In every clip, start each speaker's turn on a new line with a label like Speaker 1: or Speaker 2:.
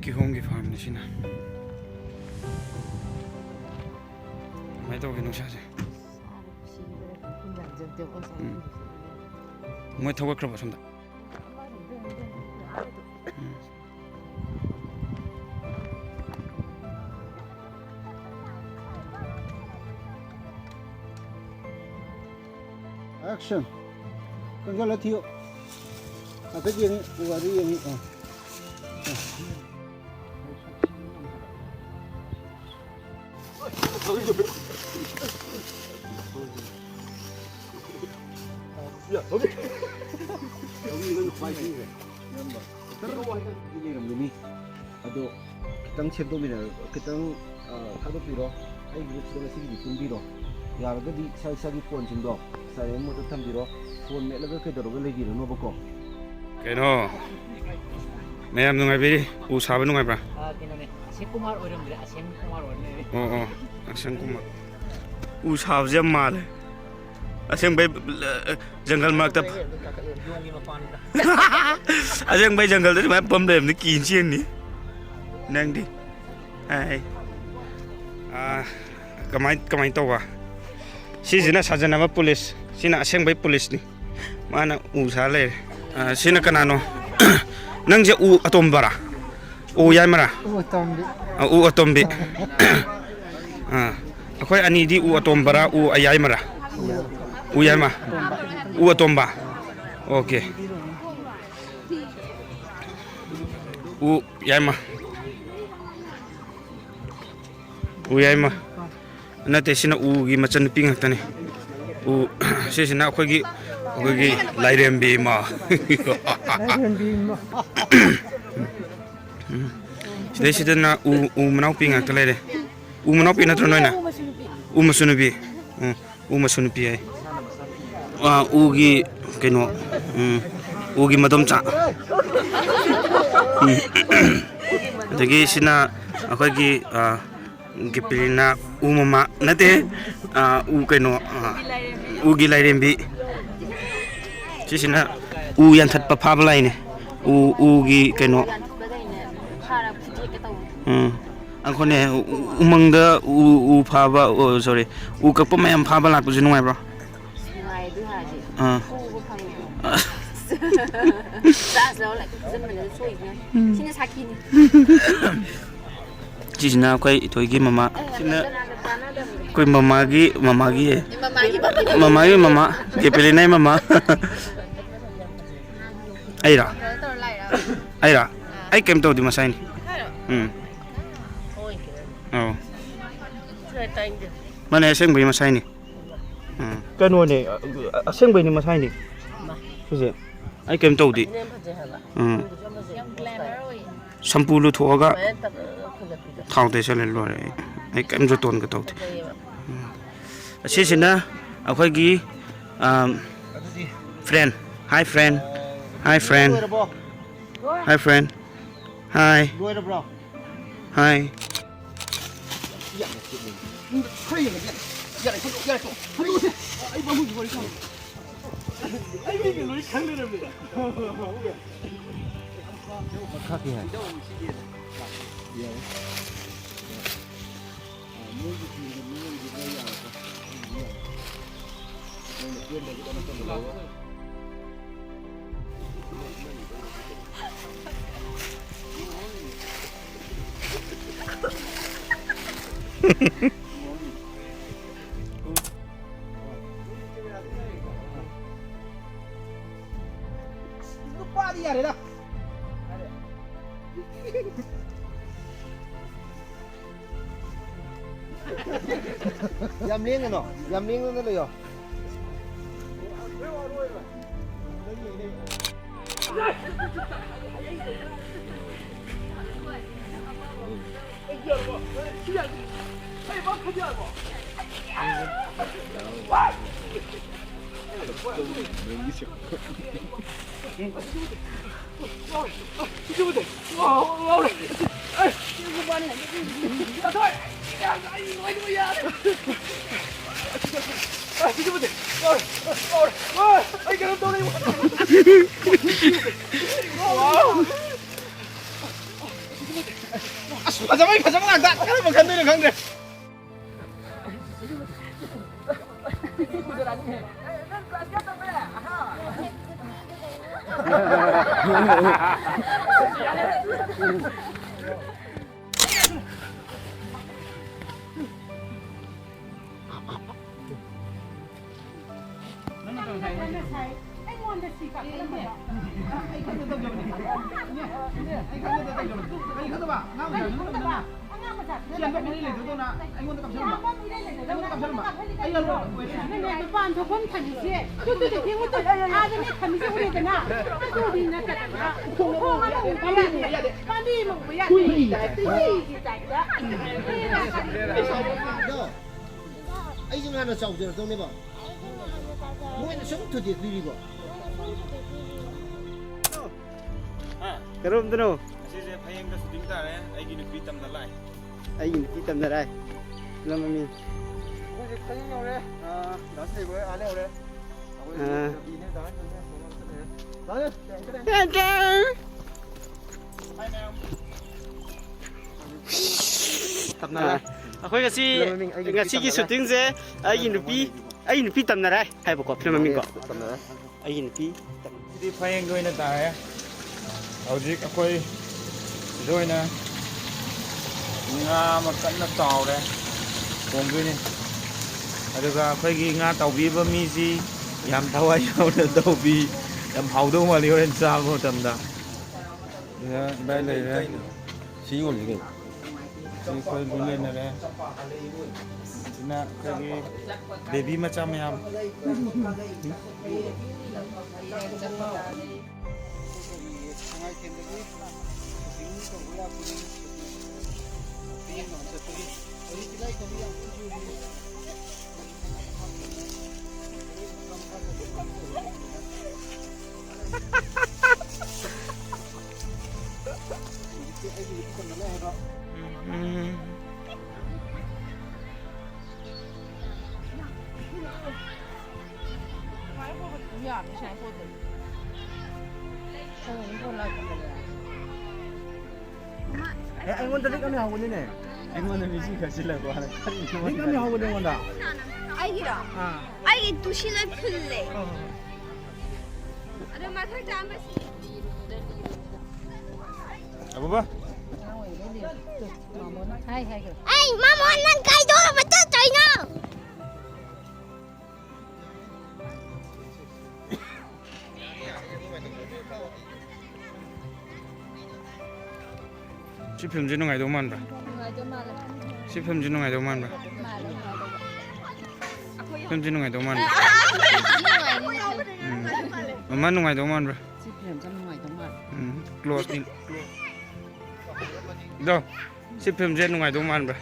Speaker 1: Kihomgi farm ni sina. Mai to kinu sha je. Moi thawa kra basam da.
Speaker 2: Action. Con gala thiệu. Cái gì này, cái gì này. Aduh, kita cek tu bila kita kado piro, ay grup sudah sih di pun piro. Ya, ada di saya di phone cindo, saya mau tetap piro, phone ni laga kita dorong lagi no bako.
Speaker 1: Keno, mayam nungai beri, usah nungai pra.
Speaker 3: Keno me, Asen Kumar orang beri, Asen Kumar orang.
Speaker 1: Oh, Asen Kumar. Usah jam mal. Asen bay jungle maktab. Asen bay jungle tu macam pom dem ni kincin ni. Nang di. Hai. Kamai tahu ah. Sini saja nama polis. Sini asen bay polis ni. Mana usah le. Sini kanano. Nang je u atom bara. U yai mara. U atom bi. Aku ani di u atom bara u ayai mara. U yai ma. U atom ba. Okay. U yai ma. U yai ma. Nanti sini u gi macam ping hak tani. U sini aku gi lairem bi ma. Sini na u menau ping hak tali deh. U menau ping na ternoy na. U masunubi. U masunubi ay. U gi keno. U gi madam cha. Jadi sini aku gi Gepelina umama nate u keno u gilai rembi sisina u yan that pa phablai ne u gi keno angkhone umangda u phaba sorry u kappa mayam phaba lak ju nungai bro nungai du ha ji u phang sa lo like zin man soi ne sina sakini Cina kau itu lagi mama, cina kau mama Gepelina mama, Aira, I came to di masa ini, oh, mana asing beri masa ini, kan wani asing beri masa ini, sih, I came to di, sampulu thuaga. Thao te sale lo re ai kam jo ton ka tawte sina akhoi gi friend hi friend hi friend hi friend hi hi
Speaker 2: Lupa dia dah. Yam liêng rồi, yam liêng luôn đấy rồi.
Speaker 1: Karom
Speaker 4: Sisi payeng ka shooting tare, Eigi Nupi Tamnalai.
Speaker 1: Eigi Nupi Tamnalai. Lamami. Aku ngasi shooting je Eigi Nupi Tamnalai. Hai boko film mami ko. Eigi Nupi.
Speaker 4: Sisi payeng goina tare. Ojik akoi joina nga makanna tawre bongduni aduga akhoi nga tawbiba misi yam thawai yauna tawbi yam haudo mali horen chamo tamda ya bai lai re si yol ge si khoi lule na re sina khoi baby macha mayam
Speaker 2: Anh muốn tadi kami hawan ini.
Speaker 4: anh muốn là misi khá là quá
Speaker 2: Ini kami hawan ini mana?
Speaker 5: 아이기라. 아이기 두시를 풀래. 아들 마탈 담았어.
Speaker 4: apa ba
Speaker 5: 아이 마마 난 가이도로 맞다 저이나.
Speaker 1: Si film jinu ngai do man ba. Si film jinu ngai do man ba. Film jinu ngai do man. Mama nu ngai do man ba. Close in. Do. Si film jinu ngai do man ba.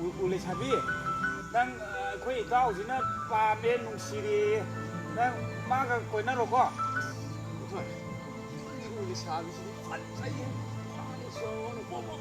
Speaker 2: Vậy
Speaker 4: ule sabi nang khoi tao sina pa men nung siri nang maga koi na roko thôi ule sabi sini sai so no bo bo